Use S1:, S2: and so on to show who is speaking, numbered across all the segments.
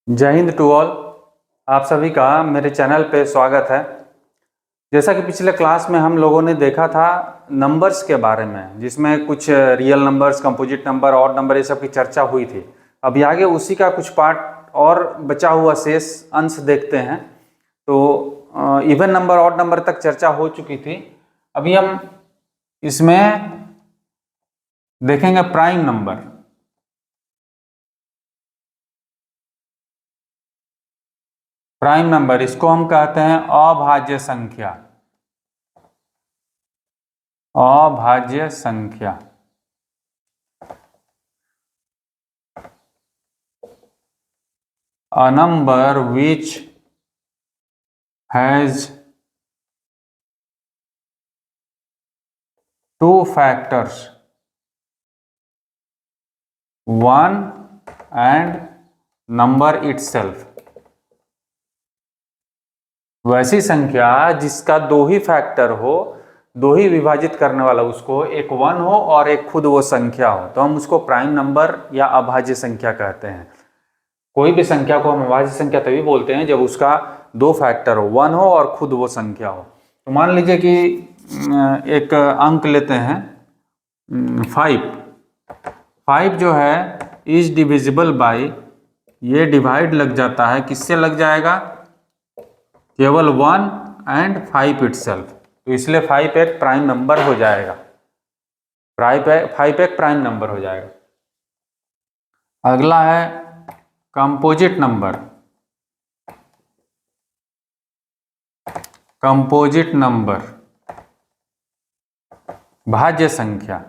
S1: जय Hind to all. आप सभी का मेरे चैनल पे स्वागत है। जैसा कि पिछले क्लास में हम लोगों ने देखा था नंबर्स के बारे में, जिसमें कुछ real numbers, composite number, odd number, ये सब की चर्चा हुई थी। अभी आगे उसी का कुछ पार्ट और बचा हुआ शेष अंश देखते हैं। तो इवन नंबर, ऑड नंबर तक चर्चा हो चुकी थी। अभी हम इसमें देखेंगे प्राइम नंबर। प्राइम नंबर, इसको हम कहते हैं अभाज्य संख्या। अभाज्य संख्या a number which has two factors, one and number itself। वैसी संख्या जिसका दो ही फैक्टर हो, दो ही विभाजित करने वाला, उसको एक वन हो और एक खुद वो संख्या हो, तो हम उसको प्राइम नंबर या अभाज्य संख्या कहते हैं। कोई भी संख्या को हम अभाज्य संख्या तभी बोलते हैं जब उसका दो फैक्टर हो, वन हो और खुद वो संख्या हो। तो मान लीजिए कि एक अंक लेते हैं 5 जो है इज डिविजिबल बाय, ये डिवाइड लग जाता है, किससे लग जाएगा? केवल 1 एंड 5 इटसेल्फ। तो इसलिए 5 एक प्राइम नंबर हो जाएगा। 5 एक प्राइम नंबर हो जाएगा। अगला है कंपोजिट नंबर। कंपोजिट नंबर, भाज्य संख्या।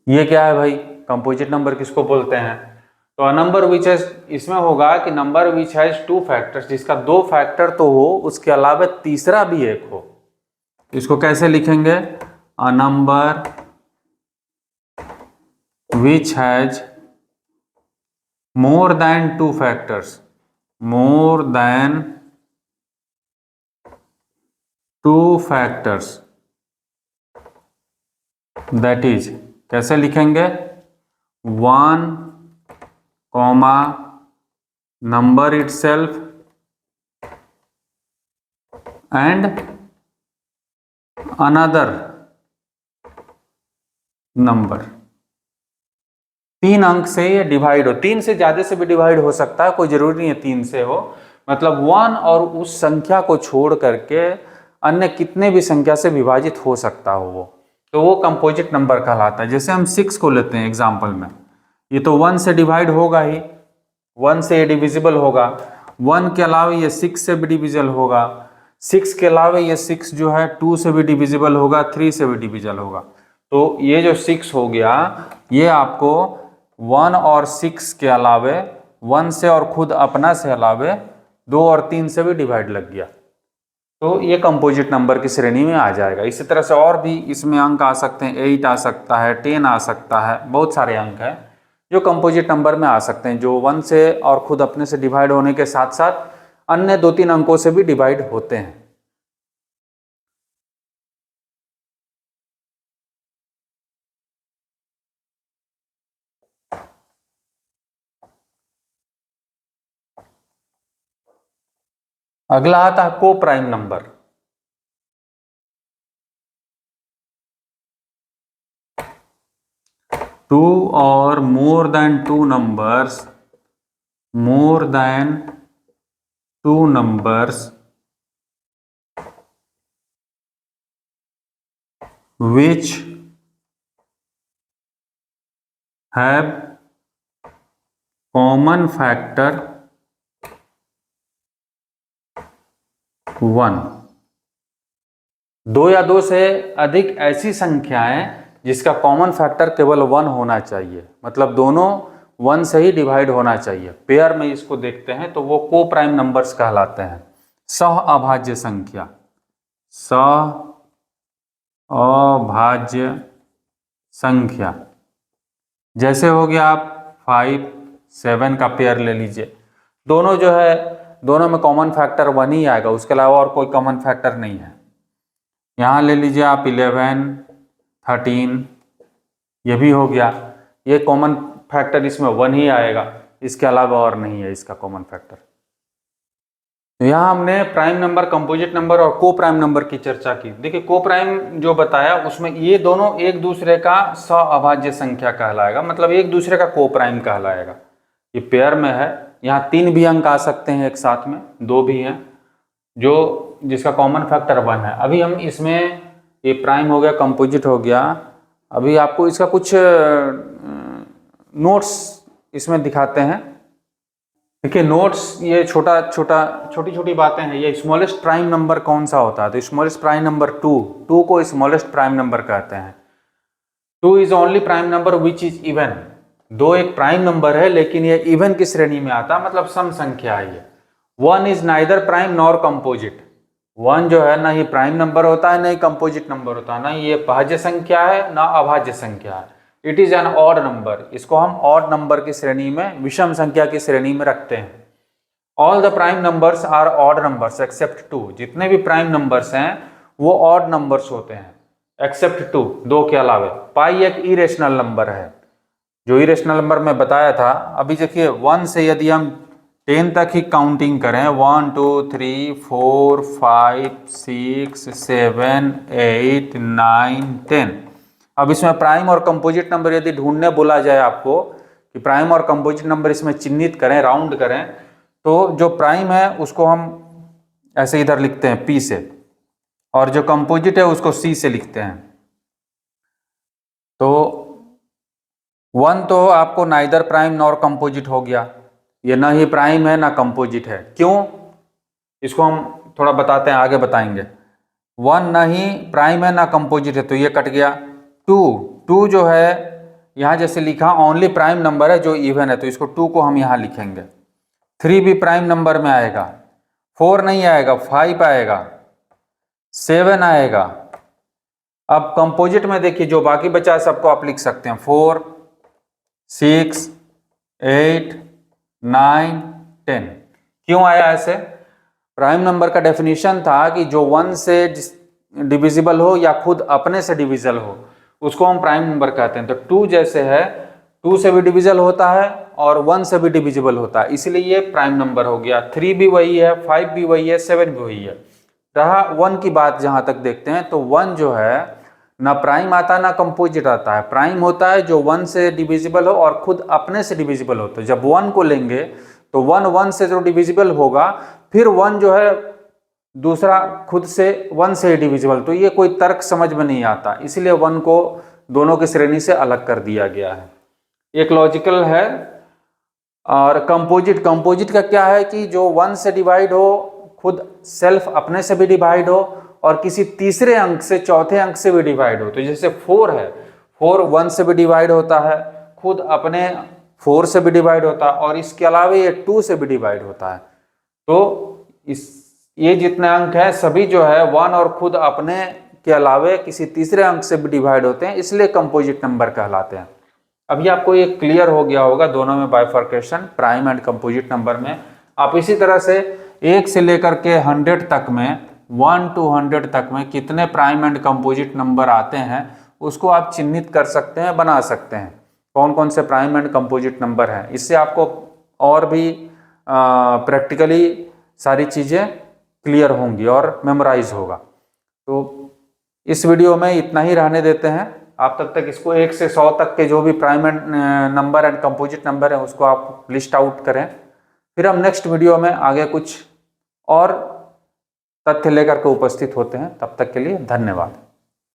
S1: ये क्या है भाई? कंपोजिट नंबर किसको बोलते हैं? तो अ नंबर विच हैज, इसमें होगा कि number which has two factors, जिसका दो फैक्टर तो हो, उसके अलावा तीसरा भी एक हो। इसको कैसे लिखेंगे? A number which has more than two factors, more than two factors, that is, कैसे लिखेंगे? 1, number itself and another number. 3 अंक से ये डिवाइड हो, 3 से ज्यादा से भी डिवाइड हो सकता है, कोई जरूरी नहीं है 3 से हो। मतलब 1 और उस संख्या को छोड़ करके अन्य कितने भी संख्या से विभाजित हो सकता हो वो, तो वो कंपोजिट नंबर कहलाता है। जैसे हम 6 को लेते हैं एग्जाम्पल में, ये तो 1 से डिवाइड होगा ही, 1 से ये डिविजिबल होगा। 1 के अलावा ये 6 से भी डिविजिबल होगा। 6 के अलावा ये 6 जो है 2 से भी डिविजिबल होगा, 3 से भी डिविजिबल होगा। तो ये जो 6 हो गया, ये आपको 1 और 6 के अलावे, 1 से और खुद अपना से अलावे 2 और 3 से भी डिवाइड लग गया, तो ये कंपोजिट नंबर की श्रेणी में आ जाएगा। इसी तरह से और भी इसमें अंक आ सकते हैं, 8 आ सकता है, 10 आ सकता है, बहुत सारे अंक हैं जो कंपोजिट नंबर में आ सकते हैं, जो 1 से और खुद अपने से डिवाइड होने के साथ साथ अन्य 2-3 अंकों से भी डिवाइड होते हैं। अगला आता है को प्राइम नंबर। टू और more than two numbers, more than two numbers which have common factor 1। 2 या 2 से अधिक ऐसी संख्याएं जिसका कॉमन फैक्टर केवल 1 होना चाहिए, मतलब दोनों 1 से ही डिवाइड होना चाहिए। पेयर में इसको देखते हैं तो वो को प्राइम नंबर्स कहलाते हैं। सह अभाज्य संख्या, सह अभाज्य संख्या। जैसे हो गया आप 5, 7 का पेयर ले लीजिए, दोनों जो है, दोनों में कॉमन फैक्टर 1 ही आएगा, उसके अलावा और कोई कॉमन फैक्टर नहीं है। यहाँ ले लीजिए आप 11, 13, ये भी हो गया, ये कॉमन फैक्टर इसमें 1 ही आएगा, इसके अलावा और नहीं है इसका कॉमन फैक्टर। तो यहाँ हमने प्राइम नंबर, कंपोजिट नंबर और को प्राइम नंबर की चर्चा की। देखिए को प्राइम जो बताया उसमें ये दोनों एक दूसरे का सअभाज्य संख्या कहलाएगा, मतलब एक दूसरे का को प्राइम कहलाएगा। ये पेयर में है, यहाँ 3 भी अंक आ सकते हैं एक साथ में, 2 भी हैं, जो जिसका कॉमन फैक्टर 1 है। अभी हम इसमें ये प्राइम हो गया, कंपोजिट हो गया, अभी आपको इसका कुछ नोट्स इसमें दिखाते हैं। देखिए नोट्स, ये छोटी छोटी बातें हैं। ये स्मॉलेस्ट प्राइम नंबर कौन सा होता है, तो स्मॉलेस्ट प्राइम नंबर 2 को स्मॉलेस्ट प्राइम नंबर कहते हैं। 2 is only prime number which is even. 2 एक प्राइम नंबर है लेकिन ये इवन की श्रेणी में आता है, मतलब सम संख्या है ये। 1 is neither prime nor composite. 1 जो है ना ही प्राइम नंबर होता है, ना ही कंपोजिट नंबर होता है, ना ये भाज्य संख्या है ना अभाज्य संख्या है। It is an odd number. इसको हम ऑड नंबर की श्रेणी में, विषम संख्या की श्रेणी में रखते हैं। All the prime numbers are odd numbers except 2। जितने भी प्राइम नंबर्स हैं वो ऑड नंबर्स होते हैं एक्सेप्ट 2 के अलावा। पाई एक इरेशनल नंबर है, जो इरेशनल नंबर मैं बताया था। अभी देखिए 1 से यदि हम 10 तक ही काउंटिंग करें, 1 2 3 4 5 6 7 8 9 10। अब इसमें प्राइम और कंपोजिट नंबर यदि ढूंढने बोला जाए आपको कि प्राइम और कंपोजिट नंबर इसमें चिन्हित करें, राउंड करें, तो जो प्राइम है उसको हम ऐसे इधर लिखते हैं P से, और जो कंपोजिट है उसको C से लिखते हैं। तो 1 तो आपको नाइदर प्राइम नॉर कंपोजिट हो गया, ये ना ही प्राइम है ना कंपोजिट है। क्यों, इसको हम थोड़ा बताते हैं, आगे बताएंगे। 1 ना ही प्राइम है ना कंपोजिट है, तो ये कट गया। 2 जो है यहाँ जैसे लिखा ओनली प्राइम नंबर है जो इवन है, तो इसको 2 को हम यहाँ लिखेंगे। 3 भी प्राइम नंबर में आएगा, 4 नहीं आएगा, 5 आएगा, 7 आएगा। अब कंपोजिट में देखिए जो बाकी बचा है सबको आप लिख सकते हैं, 4 6 8 9 10। क्यों आया ऐसे? प्राइम नंबर का डेफिनेशन था कि जो 1 से डिविजिबल हो या खुद अपने से डिविजिबल हो उसको हम प्राइम नंबर कहते हैं। तो 2 जैसे है, 2 से भी डिविजिबल होता है और 1 से भी डिविजिबल होता है, इसलिए ये प्राइम नंबर हो गया। 3 भी वही है, 5 भी वही है, 7 भी वही है। रहा 1 की बात, जहां तक देखते हैं तो 1 जो है ना प्राइम आता है ना कंपोजिट आता है। प्राइम होता है जो 1 से डिविजिबल हो और खुद अपने से डिविजिबल हो। तो जब 1 को लेंगे तो 1 से जो डिविजिबल होगा, फिर 1 जो है दूसरा खुद से 1 से डिविजिबल, तो ये कोई तर्क समझ में नहीं आता, इसलिए 1 को दोनों की श्रेणी से अलग कर दिया गया है। एक लॉजिकल है। और कंपोजिट का क्या है कि जो 1 से डिवाइड हो, खुद सेल्फ अपने से भी डिवाइड हो और किसी तीसरे अंक से, चौथे अंक से भी डिवाइड हो। तो जैसे 4 है, 4 1 से भी डिवाइड होता है, खुद अपने 4 से भी डिवाइड होता है और इसके अलावा ये 2 से भी डिवाइड होता है। तो ये जितने अंक है सभी जो है 1 और खुद अपने के अलावे किसी तीसरे अंक से भी डिवाइड होते हैं, इसलिए कंपोजिट नंबर कहलाते हैं। अभी आपको ये क्लियर हो गया होगा दोनों में bifurcation, prime and composite number में। आप इसी तरह से 1 से लेकर के 100 तक में, 1 to 100 तक में कितने प्राइम एंड कंपोजिट नंबर आते हैं उसको आप चिन्हित कर सकते हैं, बना सकते हैं कौन कौन से प्राइम एंड कंपोजिट नंबर हैं। इससे आपको और भी प्रैक्टिकली सारी चीज़ें क्लियर होंगी और मेमोराइज होगा। तो इस वीडियो में इतना ही रहने देते हैं। आप तब तक इसको 1 से 100 तक के जो भी prime and number and composite number है उसको आप लिस्ट आउट करें। फिर हम नेक्स्ट वीडियो में आगे कुछ और तथ्य लेकर के उपस्थित होते हैं। तब तक के लिए धन्यवाद।